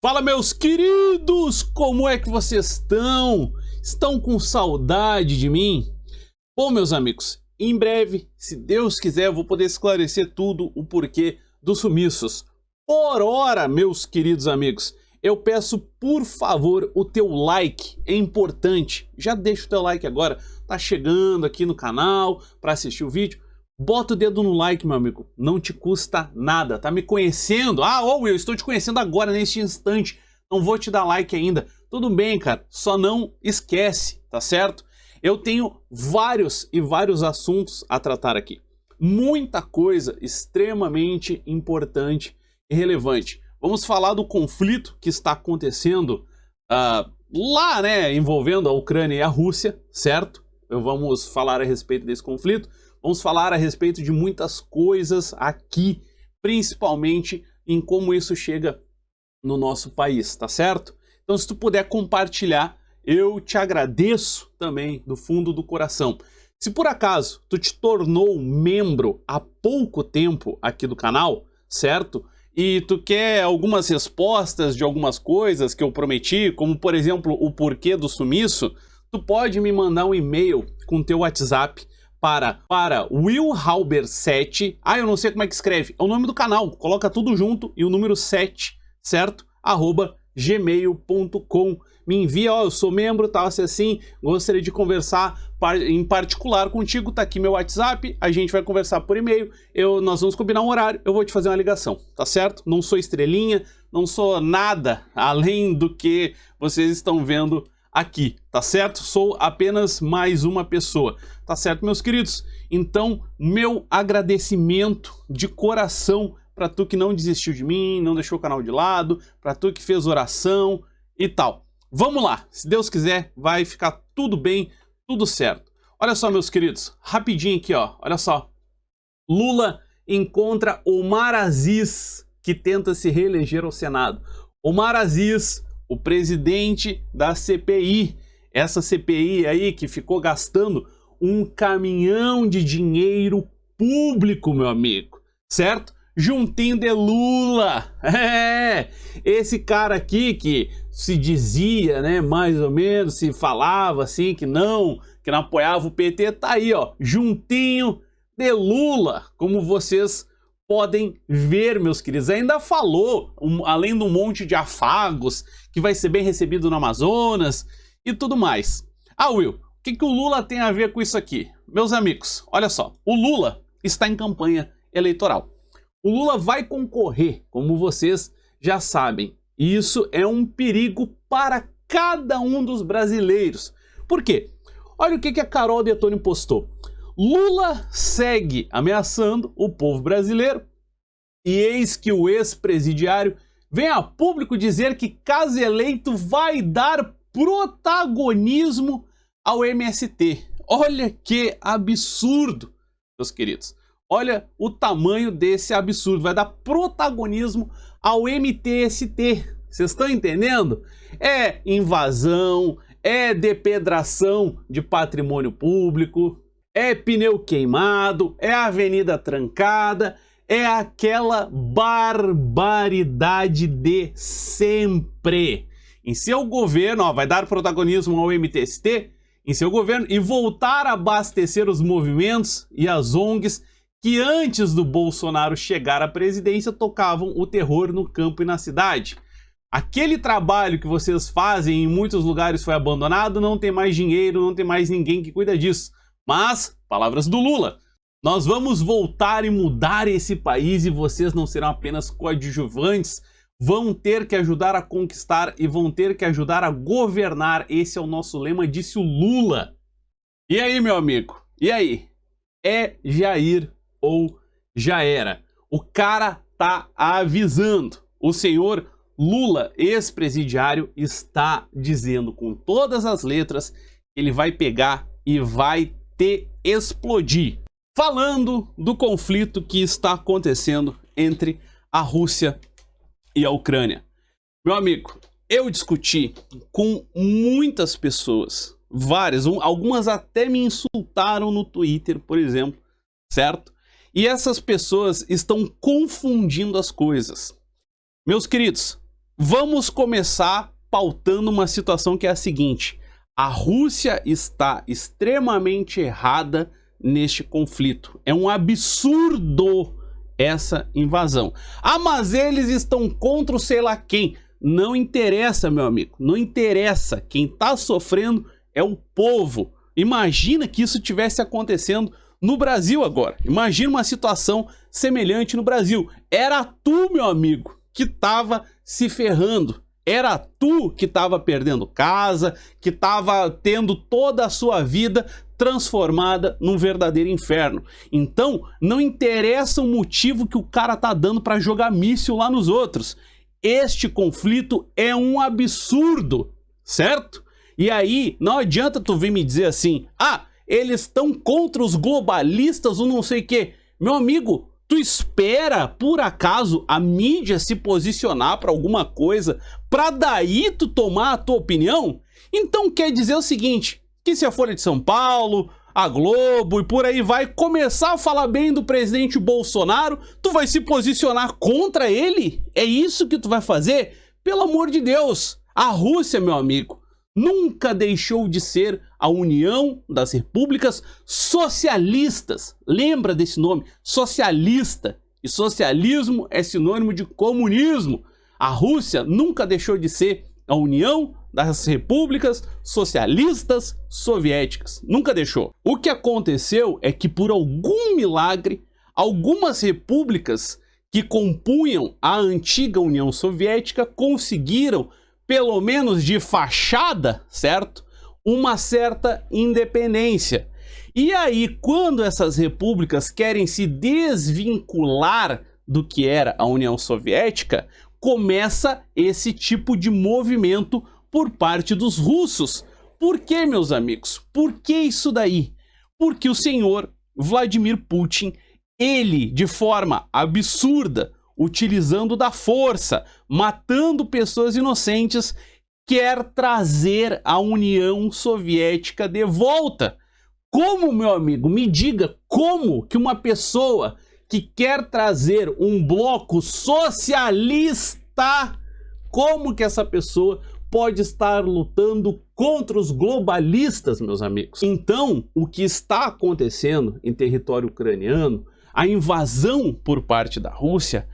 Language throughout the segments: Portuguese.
Fala, meus queridos, como é que vocês estão? Estão com saudade de mim? Bom, meus amigos, em breve, se Deus quiser, eu vou poder esclarecer tudo o porquê dos sumiços. Por hora, meus queridos amigos, eu peço, por favor, o teu like, é importante. Já deixa o teu like agora, tá chegando aqui no canal para assistir o vídeo. Bota o dedo no like, meu amigo, não te custa nada, tá me conhecendo? Eu estou te conhecendo agora, neste instante, não vou te dar like ainda. Tudo bem, cara, só não esquece, tá certo? Eu tenho vários assuntos a tratar aqui. Muita coisa extremamente importante e relevante. Vamos falar do conflito que está acontecendo lá, né, envolvendo a Ucrânia e a Rússia, certo? Vamos falar a respeito desse conflito. Vamos falar a respeito de muitas coisas aqui, principalmente em como isso chega no nosso país, tá certo? Então, se tu puder compartilhar, eu te agradeço também do fundo do coração. Se por acaso tu te tornou membro há pouco tempo aqui do canal, certo? E tu quer algumas respostas de algumas coisas que eu prometi, como por exemplo o porquê do sumiço, tu pode me mandar um e-mail com teu WhatsApp para willhalber7, eu não sei como é que escreve, é o nome do canal, coloca tudo junto e o número 7, certo? @gmail.com. Me envia, eu sou membro, tal, assim, gostaria de conversar em particular contigo, tá aqui meu WhatsApp, a gente vai conversar por e-mail, nós vamos combinar um horário, eu vou te fazer uma ligação, tá certo? Não sou estrelinha, não sou nada além do que vocês estão vendo aqui, tá certo? Sou apenas mais uma pessoa, tá certo, meus queridos? Então, meu agradecimento de coração para tu que não desistiu de mim, não deixou o canal de lado, para tu que fez oração e tal. Vamos lá, se Deus quiser, vai ficar tudo bem, tudo certo. Olha só, meus queridos, rapidinho aqui, ó, olha só. Lula encontra Omar Aziz, que tenta se reeleger ao Senado. Omar Aziz, o presidente da CPI, essa CPI aí que ficou gastando um caminhão de dinheiro público, meu amigo, certo? Juntinho de Lula, esse cara aqui que se dizia, né, mais ou menos, se falava assim que não apoiava o PT, tá aí, ó, juntinho de Lula, como vocês podem ver, meus queridos. Ainda falou, além de um monte de afagos, que vai ser bem recebido no Amazonas e tudo mais. Will, o que o Lula tem a ver com isso aqui? Meus amigos, olha só, o Lula está em campanha eleitoral. O Lula vai concorrer, como vocês já sabem. E isso é um perigo para cada um dos brasileiros. Por quê? Olha o que a Carol Detoni postou. Lula segue ameaçando o povo brasileiro e eis que o ex-presidiário vem a público dizer que, caso eleito, vai dar protagonismo ao MST. Olha que absurdo, meus queridos. Olha o tamanho desse absurdo. Vai dar protagonismo ao MTST. Vocês estão entendendo? É invasão, é depredação de patrimônio público, é pneu queimado, é avenida trancada, é aquela barbaridade de sempre. Em seu governo, vai dar protagonismo ao MTST, em seu governo, e voltar a abastecer os movimentos e as ONGs que antes do Bolsonaro chegar à presidência tocavam o terror no campo e na cidade. Aquele trabalho que vocês fazem em muitos lugares foi abandonado, não tem mais dinheiro, não tem mais ninguém que cuida disso. Mas, palavras do Lula, nós vamos voltar e mudar esse país e vocês não serão apenas coadjuvantes, vão ter que ajudar a conquistar e vão ter que ajudar a governar. Esse é o nosso lema, disse o Lula. E aí, meu amigo? E aí? É Jair ou já era? O cara tá avisando. O senhor Lula, ex-presidiário, está dizendo com todas as letras que ele vai pegar e vai te explodir. Falando do conflito que está acontecendo entre a Rússia e a Ucrânia. Meu amigo, eu discuti com muitas pessoas, várias, algumas até me insultaram no Twitter, por exemplo, certo? E essas pessoas estão confundindo as coisas. Meus queridos, Vamos começar pautando uma situação que é a seguinte: a Rússia está extremamente errada neste conflito. É um absurdo essa invasão. Ah, mas eles estão contra o sei lá quem. Não interessa, meu amigo, não interessa. Quem tá sofrendo é o povo. Imagina que isso tivesse acontecendo no Brasil agora. Imagina uma situação semelhante no Brasil. Era tu, meu amigo, que tava se ferrando. Era tu que tava perdendo casa, que tava tendo toda a sua vida transformada num verdadeiro inferno. Então, não interessa o motivo que o cara tá dando para jogar míssil lá nos outros. Este conflito é um absurdo, certo? E aí, não adianta tu vir me dizer assim, ah, eles estão contra os globalistas ou não sei o quê. Meu amigo, tu espera, por acaso, a mídia se posicionar para alguma coisa para daí tu tomar a tua opinião? Então quer dizer o seguinte, que se a Folha de São Paulo, a Globo e por aí vai começar a falar bem do presidente Bolsonaro, tu vai se posicionar contra ele? É isso que tu vai fazer? Pelo amor de Deus! A Rússia, meu amigo, nunca deixou de ser a União das Repúblicas Socialistas. Lembra desse nome? Socialista. E socialismo é sinônimo de comunismo. A Rússia nunca deixou de ser a União das Repúblicas Socialistas Soviéticas. Nunca deixou. O que aconteceu é que, por algum milagre, algumas repúblicas que compunham a antiga União Soviética conseguiram, pelo menos de fachada, certo? Uma certa independência. E aí, quando essas repúblicas querem se desvincular do que era a União Soviética, começa esse tipo de movimento por parte dos russos. Por quê, meus amigos? Por que isso daí? Porque o senhor Vladimir Putin, ele, de forma absurda, utilizando da força, matando pessoas inocentes, quer trazer a União Soviética de volta. Como, meu amigo? Me diga como que uma pessoa que quer trazer um bloco socialista, como que essa pessoa pode estar lutando contra os globalistas, meus amigos? Então, o que está acontecendo em território ucraniano, a invasão por parte da Rússia,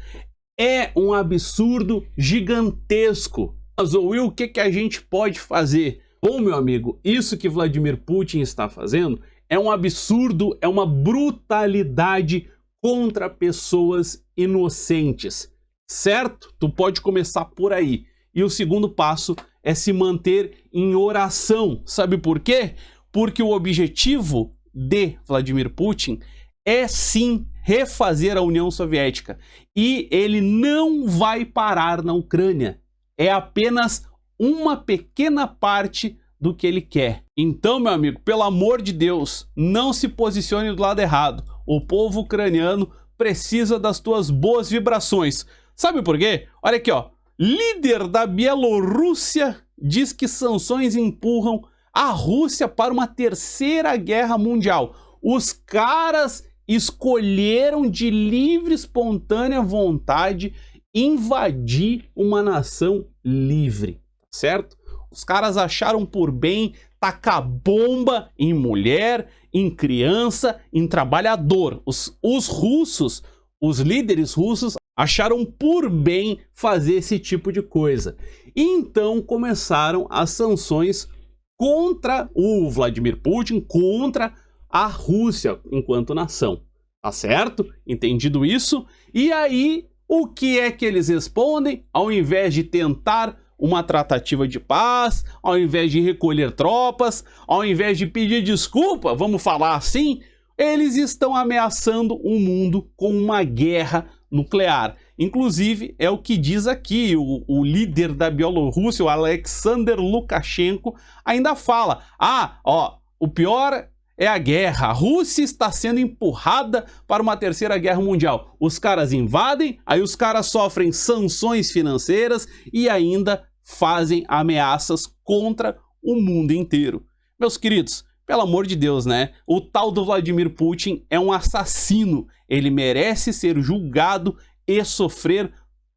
é um absurdo gigantesco. Mas, Will, o que a gente pode fazer? Bom, meu amigo, isso que Vladimir Putin está fazendo é um absurdo, é uma brutalidade contra pessoas inocentes, certo? Tu pode começar por aí. E o segundo passo é se manter em oração. Sabe por quê? Porque o objetivo de Vladimir Putin é sim refazer a União Soviética. E ele não vai parar na Ucrânia. É apenas uma pequena parte do que ele quer. Então, meu amigo, pelo amor de Deus, não se posicione do lado errado. O povo ucraniano precisa das tuas boas vibrações. Sabe por quê? Olha aqui, ó. Líder da Bielorrússia diz que sanções empurram a Rússia para uma terceira guerra mundial. Os caras escolheram de livre, espontânea vontade invadir uma nação livre, certo? Os caras acharam por bem tacar bomba em mulher, em criança, em trabalhador. Os russos, os líderes russos, acharam por bem fazer esse tipo de coisa. E então começaram as sanções contra o Vladimir Putin, contra a Rússia enquanto nação. Tá certo? Entendido isso? E aí, o que é que eles respondem? Ao invés de tentar uma tratativa de paz, ao invés de recolher tropas, ao invés de pedir desculpa, vamos falar assim, eles estão ameaçando o mundo com uma guerra nuclear. Inclusive, é o que diz aqui o líder da Bielorrússia, o Alexander Lukashenko, ainda fala, o pior é a guerra, a Rússia está sendo empurrada para uma terceira guerra mundial. Os caras invadem, aí os caras sofrem sanções financeiras e ainda fazem ameaças contra o mundo inteiro. Meus queridos, pelo amor de Deus, né? O tal do Vladimir Putin é um assassino. Ele merece ser julgado e sofrer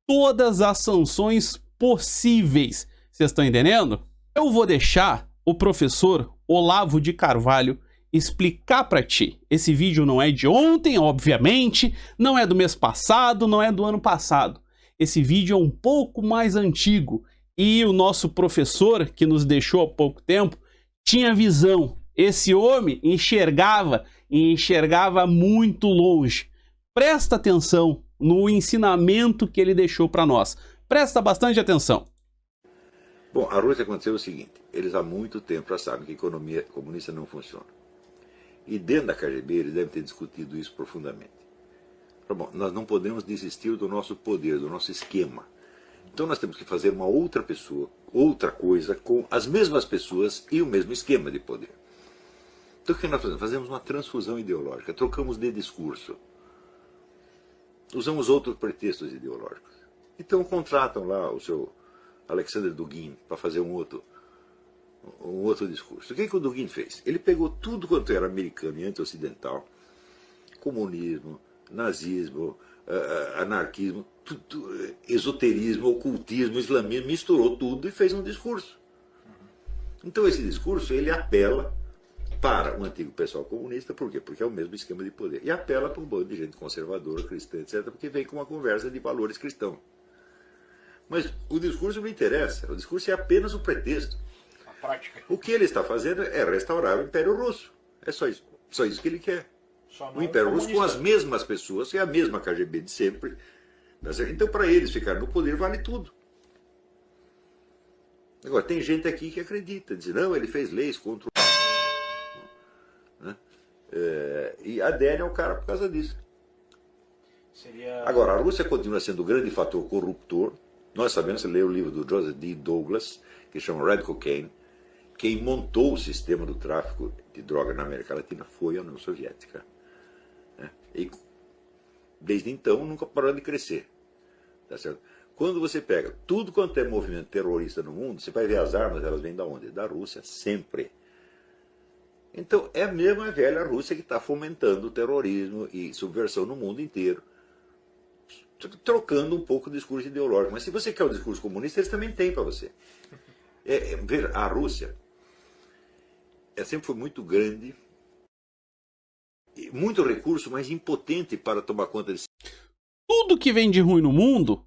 todas as sanções possíveis. Vocês estão entendendo? Eu vou deixar o professor Olavo de Carvalho explicar para ti. Esse vídeo não é de ontem, obviamente, não é do mês passado, não é do ano passado. Esse vídeo é um pouco mais antigo e o nosso professor, que nos deixou há pouco tempo, tinha visão. Esse homem enxergava e enxergava muito longe. Presta atenção no ensinamento que ele deixou para nós. Presta bastante atenção. Bom, a Rússia aconteceu o seguinte, eles há muito tempo já sabem que a economia comunista não funciona. E dentro da KGB eles devem ter discutido isso profundamente. Bom, nós não podemos desistir do nosso poder, do nosso esquema. Então nós temos que fazer uma outra pessoa, outra coisa, com as mesmas pessoas e o mesmo esquema de poder. Então o que nós fazemos? Fazemos uma transfusão ideológica, trocamos de discurso. Usamos outros pretextos ideológicos. Então contratam lá o seu Alexander Dugin para fazer um outro discurso. O que o Dugin fez? Ele pegou tudo quanto era americano e anti-ocidental, comunismo, nazismo, anarquismo, esoterismo, ocultismo, islamismo, misturou tudo e fez um discurso. Então esse discurso ele apela para o antigo pessoal comunista, por quê? Porque é o mesmo esquema de poder. E apela para um bando de gente conservadora, cristã, etc., porque vem com uma conversa de valores cristãos. Mas o discurso não interessa, o discurso é apenas o pretexto. A prática. O que ele está fazendo é restaurar o Império Russo. É só isso que ele quer. O Império Russo com as mesmas pessoas, é a mesma KGB de sempre. Então para eles ficar no poder vale tudo. Agora tem gente aqui que acredita, diz, não, ele fez leis contra o... né? E adere ao cara por causa disso. Agora, a Rússia continua sendo o grande fator corruptor. Nós sabemos, você lê o livro do Joseph D. Douglas, que chama Red Cocaine. Quem montou o sistema do tráfico de droga na América Latina foi a União Soviética. E desde então nunca parou de crescer. Tá certo? Quando você pega tudo quanto é movimento terrorista no mundo, você vai ver as armas, elas vêm da onde? Da Rússia, sempre. Então é a mesma velha Rússia que está fomentando o terrorismo e subversão no mundo inteiro. Trocando um pouco o discurso ideológico. Mas se você quer o discurso comunista, eles também têm para você. A Rússia sempre foi muito grande, muito recurso, mas impotente para tomar conta de... Tudo que vem de ruim no mundo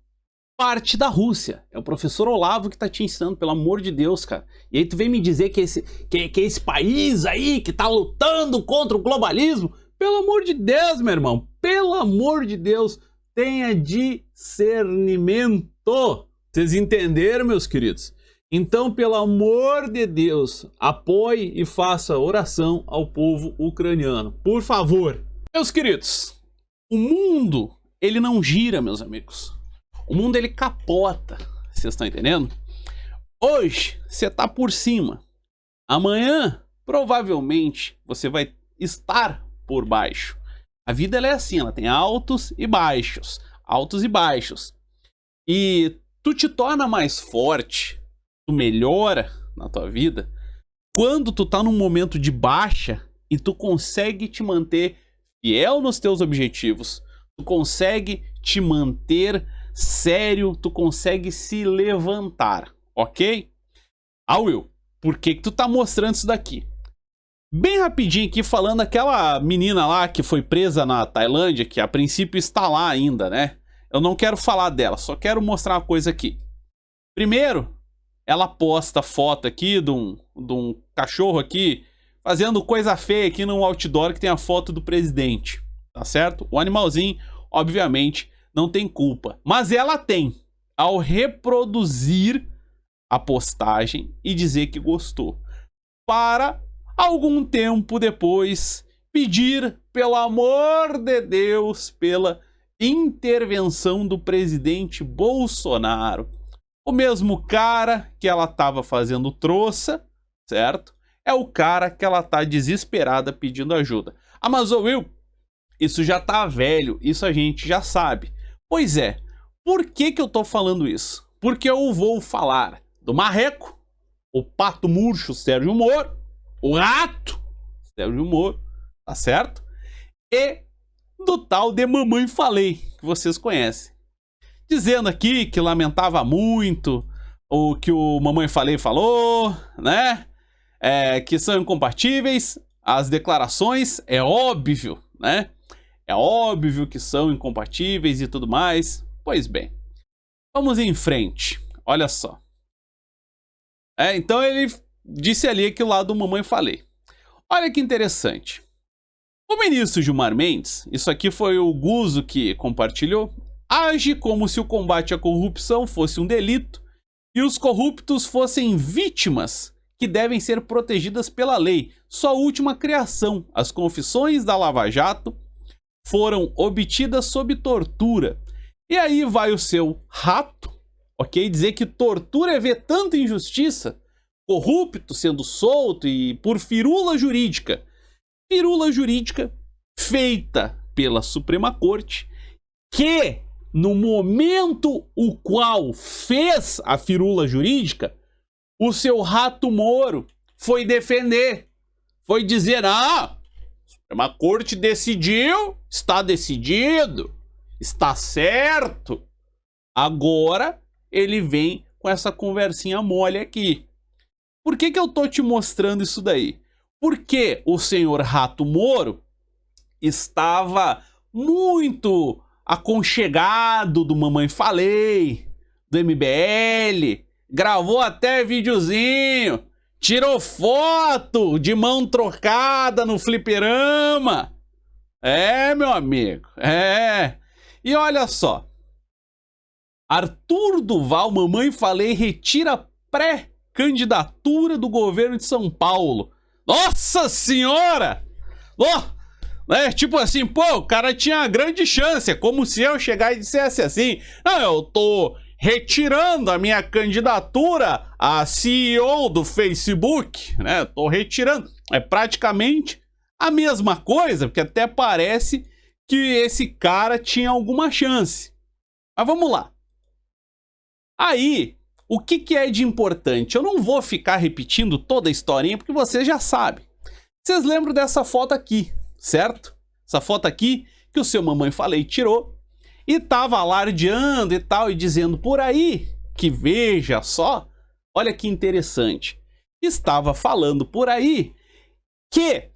parte da Rússia. É o professor Olavo que tá te ensinando, pelo amor de Deus, cara. E aí tu vem me dizer que esse país aí que tá lutando contra o globalismo. Pelo amor de Deus, meu irmão. Pelo amor de Deus. Tenha discernimento. Vocês entenderam, meus queridos? Então, pelo amor de Deus, apoie e faça oração ao povo ucraniano. Por favor. Meus queridos, o mundo, ele não gira, meus amigos. O mundo, ele capota. Vocês estão entendendo? Hoje, você tá por cima. Amanhã, provavelmente, você vai estar por baixo. A vida ela é assim, ela tem altos e baixos. Altos e baixos. E tu te torna mais forte, tu melhora na tua vida, quando tu tá num momento de baixa e tu consegue te manter fiel nos teus objetivos, tu consegue te manter sério, tu consegue se levantar, ok? Will, por que tu tá mostrando isso daqui? Bem rapidinho aqui, falando aquela menina lá que foi presa na Tailândia, que a princípio está lá ainda, né? Eu não quero falar dela, só quero mostrar uma coisa aqui. Primeiro, ela posta foto aqui de um cachorro aqui, fazendo coisa feia aqui num outdoor que tem a foto do presidente, tá certo? O animalzinho, obviamente, não tem culpa. Mas ela tem, ao reproduzir a postagem e dizer que gostou. Para... algum tempo depois, pedir, pelo amor de Deus, pela intervenção do presidente Bolsonaro. O mesmo cara que ela estava fazendo troça, certo? É o cara que ela tá desesperada pedindo ajuda. Ah, mas ô Will, isso já tá velho, isso a gente já sabe. Pois é, por que eu tô falando isso? Porque eu vou falar do marreco, o pato murcho Sérgio Moro, o rato Sérgio Moro, tá certo? E do tal de Mamãe Falei, que vocês conhecem. dizendo aqui que lamentava muito o que o Mamãe Falei falou, né? Que são incompatíveis as declarações, é óbvio, né? É óbvio que são incompatíveis e tudo mais. Pois bem, vamos em frente. Olha só. Então ele disse ali aquilo lá do Mamãe Falei. Olha que interessante. O ministro Gilmar Mendes, isso aqui foi o Guzo que compartilhou, age como se o combate à corrupção fosse um delito e os corruptos fossem vítimas que devem ser protegidas pela lei. Sua última criação, as confissões da Lava Jato, foram obtidas sob tortura. E aí vai o seu rato, ok? Dizer que tortura é ver tanta injustiça, corrupto sendo solto e por firula jurídica. Firula jurídica feita pela Suprema Corte, que no momento o qual fez a firula jurídica, o seu rato Moro foi defender, foi dizer, a Suprema Corte decidiu, está decidido, está certo. Agora ele vem com essa conversinha mole aqui. Por que eu tô te mostrando isso daí? Porque o senhor Rato Moro estava muito aconchegado do Mamãe Falei, do MBL, gravou até videozinho, tirou foto de mão trocada no fliperama. Meu amigo, E olha só, Arthur Duval, Mamãe Falei, retira pré-candidatura do governo de São Paulo. Nossa senhora! Tipo assim, pô, o cara tinha grande chance. É como se eu chegar e dissesse assim, não, eu tô retirando a minha candidatura a CEO do Facebook, né? Tô retirando. É praticamente a mesma coisa, porque até parece que esse cara tinha alguma chance. Mas vamos lá. Aí, o que é de importante? Eu não vou ficar repetindo toda a historinha, porque vocês já sabem. Vocês lembram dessa foto aqui, certo? Essa foto aqui que o seu Mamãe Falei tirou e tava alardeando e tal, e dizendo por aí que, veja só, olha que interessante, estava falando por aí que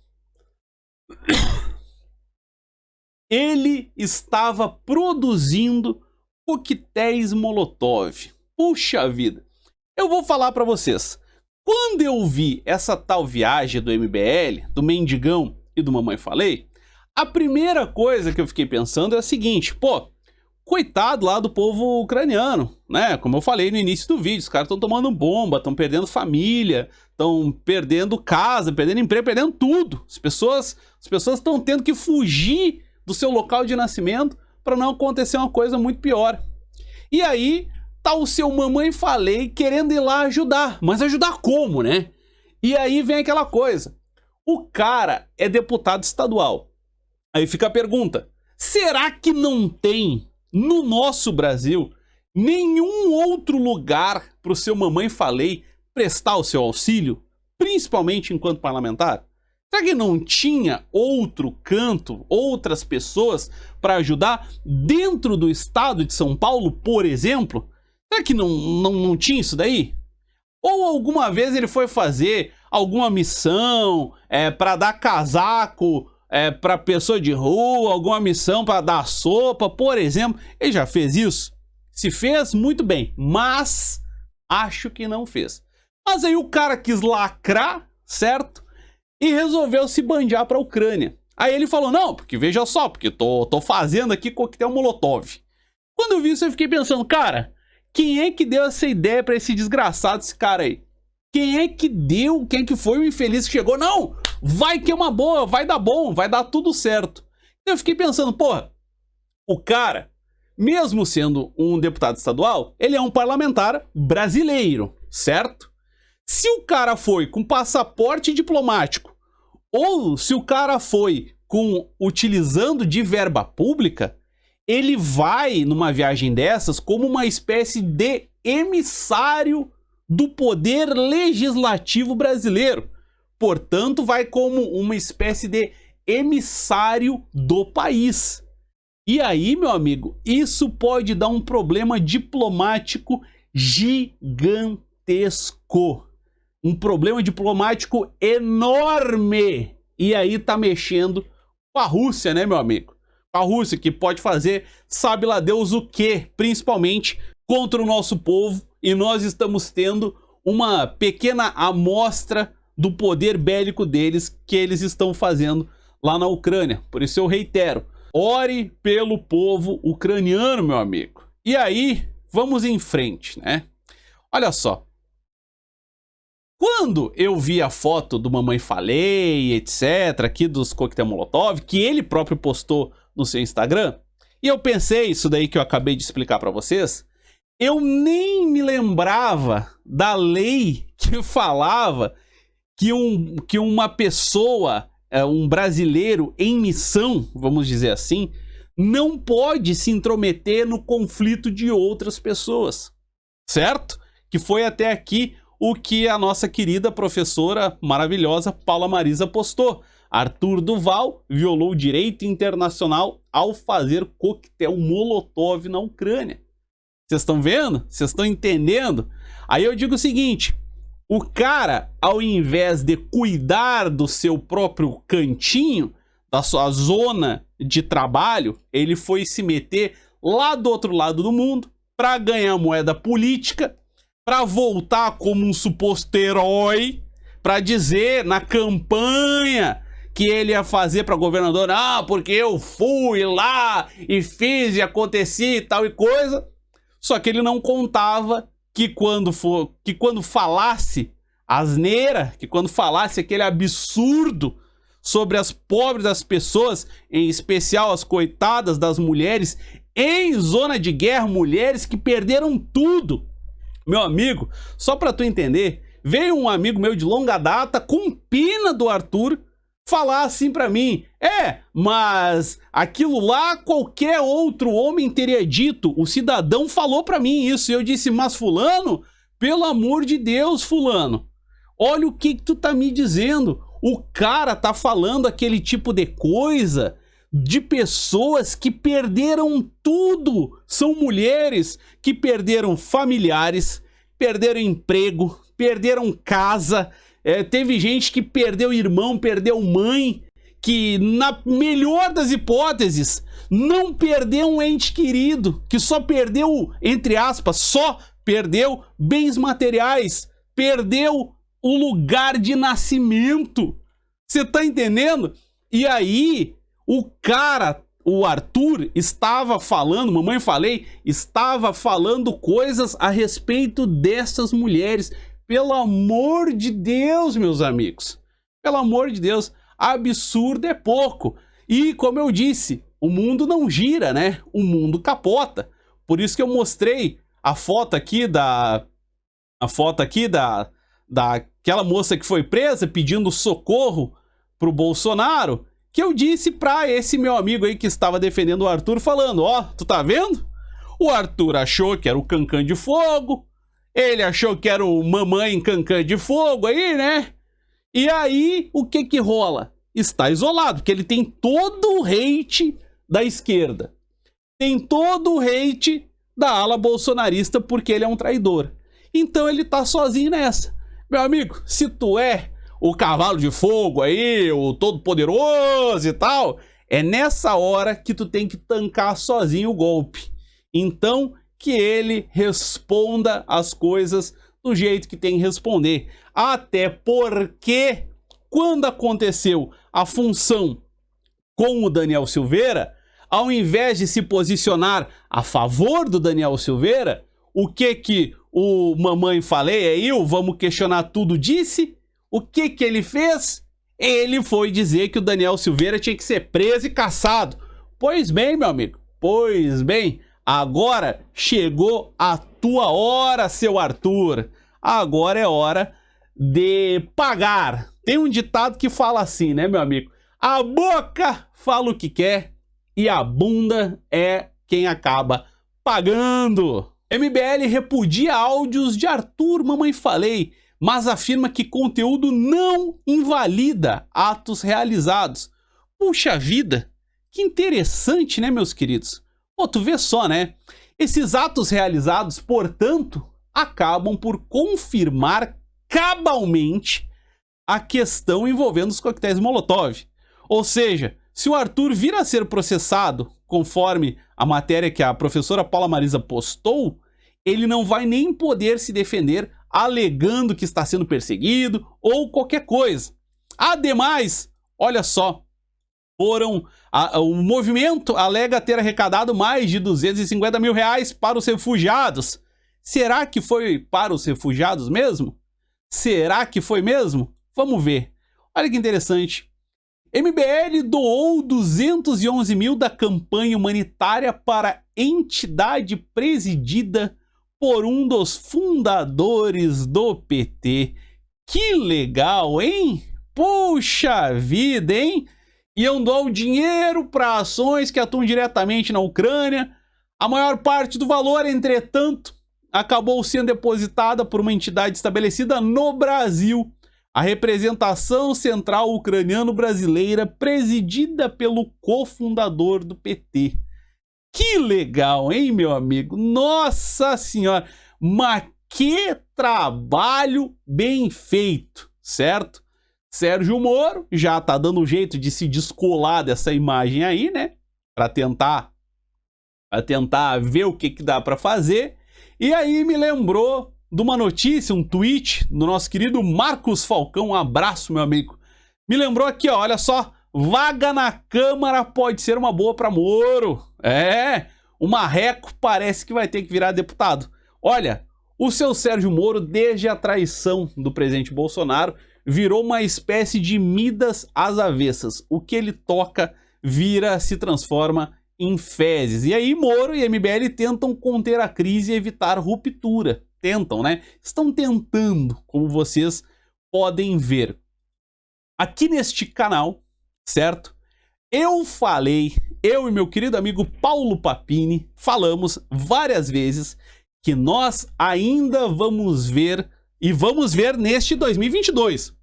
ele estava produzindo coquetéis Molotov. Puxa vida, eu vou falar pra vocês, quando eu vi essa tal viagem do MBL, do Mendigão e do Mamãe Falei, a primeira coisa que eu fiquei pensando é a seguinte, pô, coitado lá do povo ucraniano, né? Como eu falei no início do vídeo, os caras estão tomando bomba, estão perdendo família, estão perdendo casa, perdendo emprego, perdendo tudo. As pessoas estão tendo que fugir do seu local de nascimento para não acontecer uma coisa muito pior. E aí tá o seu Mamãe Falei querendo ir lá ajudar, mas ajudar como, né? E aí vem aquela coisa, o cara é deputado estadual. Aí fica a pergunta, será que não tem no nosso Brasil nenhum outro lugar para o seu Mamãe Falei prestar o seu auxílio, principalmente enquanto parlamentar? Será que não tinha outro canto, outras pessoas para ajudar dentro do estado de São Paulo, por exemplo? Será que não tinha isso daí? Ou alguma vez ele foi fazer alguma missão para dar casaco para pessoa de rua, alguma missão para dar sopa, por exemplo? Ele já fez isso? Se fez, muito bem, mas acho que não fez. Mas aí o cara quis lacrar, certo? E resolveu se bandear para a Ucrânia. Aí ele falou, não, porque veja só, porque tô fazendo aqui coquetel Molotov. Quando eu vi isso, eu fiquei pensando, cara, quem é que deu essa ideia para esse desgraçado, esse cara aí? Quem é que deu, quem é que foi o infeliz que chegou? Não, vai que é uma boa, vai dar bom, vai dar tudo certo. Então eu fiquei pensando, porra, o cara, mesmo sendo um deputado estadual, ele é um parlamentar brasileiro, certo? Se o cara foi com passaporte diplomático ou se o cara foi utilizando de verba pública, ele vai numa viagem dessas como uma espécie de emissário do poder legislativo brasileiro. Portanto, vai como uma espécie de emissário do país. E aí, meu amigo, isso pode dar um problema diplomático gigantesco. Um problema diplomático enorme. E aí tá mexendo com a Rússia, né, meu amigo? A Rússia que pode fazer sabe lá Deus o quê, principalmente contra o nosso povo. E nós estamos tendo uma pequena amostra do poder bélico deles que eles estão fazendo lá na Ucrânia. Por isso eu reitero, ore pelo povo ucraniano, meu amigo. E aí, vamos em frente, né? Olha só. Quando eu vi a foto do Mamãe Falei, etc., aqui dos coquetel Molotov, que ele próprio postou no seu Instagram, e eu pensei, isso daí que eu acabei de explicar para vocês, eu nem me lembrava da lei que falava que uma pessoa, um brasileiro em missão, vamos dizer assim, não pode se intrometer no conflito de outras pessoas, certo? Que foi até aqui o que a nossa querida professora maravilhosa Paula Marisa postou. Arthur Duval violou o direito internacional ao fazer coquetel Molotov na Ucrânia. Vocês estão vendo? Vocês estão entendendo? Aí eu digo o seguinte, o cara, ao invés de cuidar do seu próprio cantinho, da sua zona de trabalho, ele foi se meter lá do outro lado do mundo para ganhar moeda política, para voltar como um suposto herói, para dizer na campanha que ele ia fazer para governador, porque eu fui lá e fiz e aconteci e tal e coisa. Só que ele não contava que quando falasse asneira, que quando falasse aquele absurdo sobre as pobres das pessoas, em especial as coitadas das mulheres, em zona de guerra, mulheres que perderam tudo. Meu amigo, só para tu entender, veio um amigo meu de longa data, com pena do Arthur, falar assim pra mim, mas aquilo lá qualquer outro homem teria dito, o cidadão falou pra mim isso, e eu disse, mas fulano, pelo amor de Deus, fulano, olha o que tu tá me dizendo, o cara tá falando aquele tipo de coisa de pessoas que perderam tudo, são mulheres que perderam familiares, perderam emprego, perderam casa, teve gente que perdeu irmão, perdeu mãe, que na melhor das hipóteses não perdeu um ente querido, que só perdeu, entre aspas, só perdeu bens materiais, perdeu o lugar de nascimento. Você tá entendendo? E aí, o cara, o Arthur, estava falando, Mamãe Falei, estava falando coisas a respeito dessas mulheres. Pelo amor de Deus, meus amigos. Pelo amor de Deus, absurdo é pouco. E como eu disse, o mundo não gira, né? O mundo capota. Por isso que eu mostrei a foto aqui daquela moça que foi presa pedindo socorro pro Bolsonaro, que eu disse pra esse meu amigo aí que estava defendendo o Arthur, falando, tu tá vendo? O Arthur achou que era o Cancan de Fogo, ele achou que era o Mamãe Cancan de Fogo aí, né? E aí, o que que rola? Está isolado, porque ele tem todo o hate da esquerda. Tem todo o hate da ala bolsonarista porque ele é um traidor. Então ele tá sozinho nessa. Meu amigo, se tu é o cavalo de fogo aí, o todo poderoso e tal, é nessa hora que tu tem que tancar sozinho o golpe. Então, que ele responda as coisas do jeito que tem que responder. Até porque, quando aconteceu a função com o Daniel Silveira, ao invés de se posicionar a favor do Daniel Silveira, o que o Mamãe Falei aí, o Vamos Questionar Tudo disse? O que ele fez? Ele foi dizer que o Daniel Silveira tinha que ser preso e caçado. Pois bem, meu amigo, pois bem, agora chegou a tua hora, seu Arthur. Agora é hora de pagar. Tem um ditado que fala assim, né, meu amigo? A boca fala o que quer e a bunda é quem acaba pagando. MBL repudia áudios de Arthur Mamãe Falei, mas afirma que conteúdo não invalida atos realizados. Puxa vida, Que interessante, né, meus queridos? Pô, tu vê só, né? Esses atos realizados, portanto, acabam por confirmar cabalmente a questão envolvendo os coquetéis Molotov. Ou seja, se o Arthur vir a ser processado, conforme a matéria que a professora Paula Marisa postou, ele não vai nem poder se defender alegando que está sendo perseguido ou qualquer coisa. Ademais, olha só, o movimento alega ter arrecadado mais de 250 mil reais para os refugiados. Será que foi para os refugiados mesmo? Será que foi mesmo? Vamos ver. Olha que interessante. MBL doou 211 mil da campanha humanitária para entidade presidida por um dos fundadores do PT. Que legal, hein? Puxa vida, hein? Iam doar o dinheiro para ações que atuam diretamente na Ucrânia. A maior parte do valor, entretanto, acabou sendo depositada por uma entidade estabelecida no Brasil, a Representação Central Ucraniano-Brasileira, presidida pelo cofundador do PT. Que legal, hein, meu amigo? Nossa Senhora! Mas que trabalho bem feito, certo? Sérgio Moro já tá dando um jeito de se descolar dessa imagem aí, né? Pra tentar ver o que dá pra fazer. E aí me lembrou de uma notícia, um tweet do nosso querido Marcos Falcão. Um abraço, meu amigo. Me lembrou aqui, ó, olha só. Vaga na Câmara pode ser uma boa pra Moro. O marreco parece que vai ter que virar deputado. Olha, o seu Sérgio Moro, desde a traição do presidente Bolsonaro, virou uma espécie de Midas às avessas. O que ele toca se transforma em fezes. E aí Moro e MBL tentam conter a crise e evitar ruptura. Tentam, né? Estão tentando, como vocês podem ver. Aqui neste canal, certo? Eu e meu querido amigo Paulo Papini, falamos várias vezes que nós ainda vamos ver, e vamos ver neste 2022.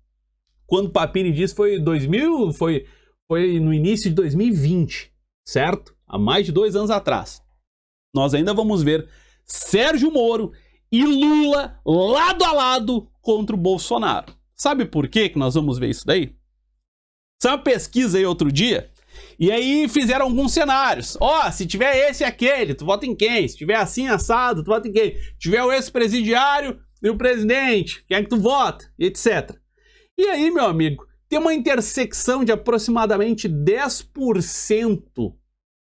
Quando o Papini disse foi no início de 2020, certo? Há mais de 2 anos atrás. Nós ainda vamos ver Sérgio Moro e Lula lado a lado contra o Bolsonaro. Sabe por que nós vamos ver isso daí? Saiu uma pesquisa aí outro dia, e aí fizeram alguns cenários. Se tiver esse e aquele, tu vota em quem? Se tiver assim, assado, tu vota em quem? Se tiver o ex-presidiário e o presidente, quem é que tu vota? E etc. E aí, meu amigo, tem uma intersecção de aproximadamente 10%,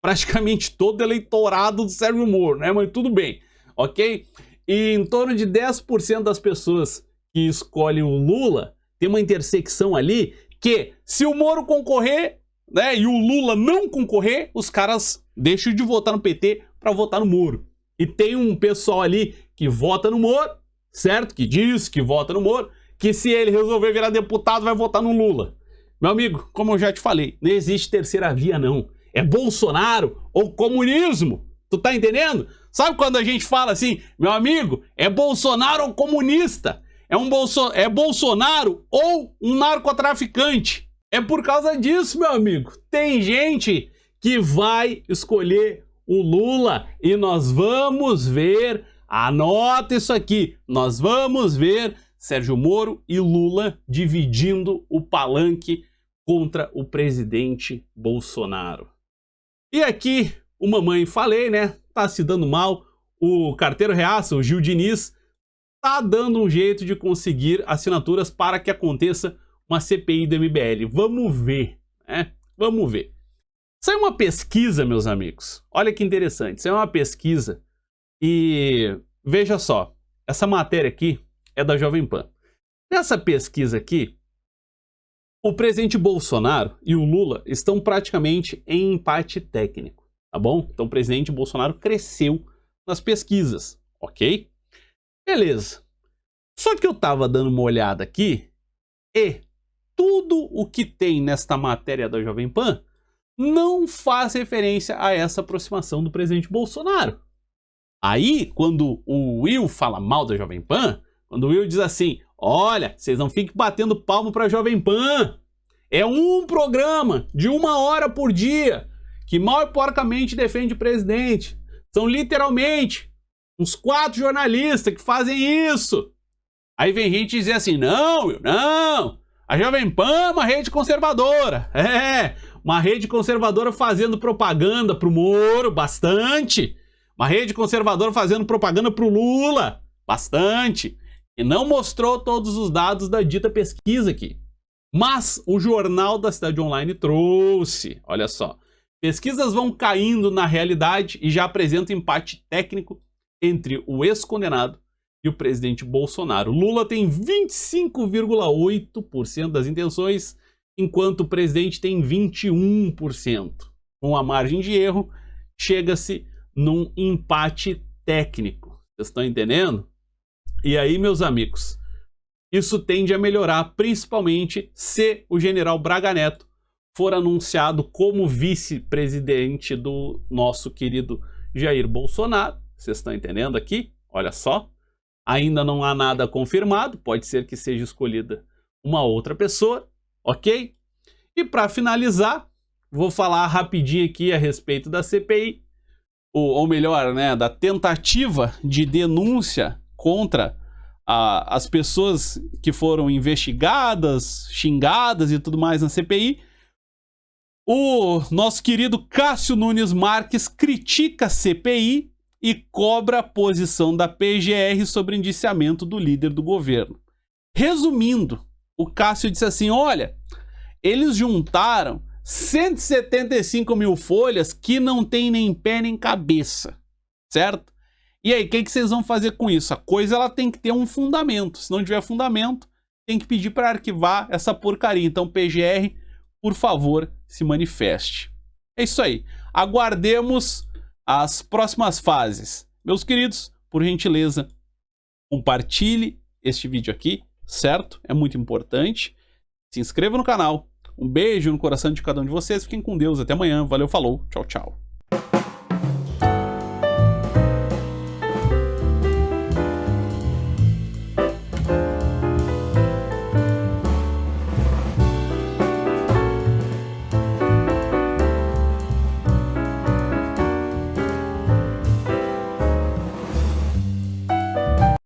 praticamente todo o eleitorado do Sérgio Moro, né? Mas tudo bem, ok? E em torno de 10% das pessoas que escolhem o Lula, tem uma intersecção ali que, se o Moro concorrer, né, e o Lula não concorrer, os caras deixam de votar no PT para votar no Moro. E tem um pessoal ali que vota no Moro, certo? Que diz que vota no Moro, que se ele resolver virar deputado, vai votar no Lula. Meu amigo, como eu já te falei, não existe terceira via, não. É Bolsonaro ou comunismo. Tu tá entendendo? Sabe quando a gente fala assim, meu amigo, é Bolsonaro ou comunista? É Bolsonaro ou um narcotraficante? É por causa disso, meu amigo. Tem gente que vai escolher o Lula e nós vamos ver, anota isso aqui, nós vamos ver Sérgio Moro e Lula dividindo o palanque contra o presidente Bolsonaro. E aqui, o mamãe falei, né? Tá se dando mal. O carteiro reaça, o Gil Diniz, tá dando um jeito de conseguir assinaturas para que aconteça uma CPI do MBL. Vamos ver, né? Vamos ver. Saiu uma pesquisa, meus amigos. Olha que interessante. Saiu uma pesquisa e veja só. Essa matéria aqui é da Jovem Pan. Nessa pesquisa aqui, o presidente Bolsonaro e o Lula estão praticamente em empate técnico, tá bom? Então o presidente Bolsonaro cresceu nas pesquisas, ok? Beleza. Só que eu tava dando uma olhada aqui e tudo o que tem nesta matéria da Jovem Pan não faz referência a essa aproximação do presidente Bolsonaro. Aí, quando o Will fala mal da Jovem Pan, quando o Will diz assim, olha, vocês não fiquem batendo palmo pra Jovem Pan, é um programa de 1 hora por dia, que mal e porcamente defende o presidente. São literalmente uns 4 jornalistas que fazem isso. Aí vem gente dizer assim, não, a Jovem Pan é uma rede conservadora. Uma rede conservadora fazendo propaganda pro Moro, bastante. Uma rede conservadora fazendo propaganda pro Lula, bastante. E não mostrou todos os dados da dita pesquisa aqui. Mas o Jornal da Cidade Online trouxe, olha só. Pesquisas vão caindo na realidade e já apresentam empate técnico entre o ex-condenado e o presidente Bolsonaro. Lula tem 25,8% das intenções, enquanto o presidente tem 21%. Com a margem de erro, chega-se num empate técnico. Vocês estão entendendo? E aí, meus amigos, isso tende a melhorar, principalmente se o general Braga Neto for anunciado como vice-presidente do nosso querido Jair Bolsonaro. Vocês estão entendendo aqui? Olha só. Ainda não há nada confirmado, pode ser que seja escolhida uma outra pessoa, ok? E para finalizar, vou falar rapidinho aqui a respeito da CPI, ou melhor, né, da tentativa de denúncia contra as pessoas que foram investigadas, xingadas e tudo mais na CPI. O nosso querido Cássio Nunes Marques critica a CPI e cobra a posição da PGR sobre o indiciamento do líder do governo. Resumindo, o Cássio disse assim, olha, eles juntaram 175 mil folhas que não tem nem pé nem cabeça, certo? E aí, o que vocês vão fazer com isso? A coisa ela tem que ter um fundamento. Se não tiver fundamento, tem que pedir para arquivar essa porcaria. Então, PGR, por favor, se manifeste. É isso aí. Aguardemos as próximas fases. Meus queridos, por gentileza, compartilhe este vídeo aqui, certo? É muito importante. Se inscreva no canal. Um beijo no coração de cada um de vocês. Fiquem com Deus. Até amanhã. Valeu, falou. Tchau, tchau.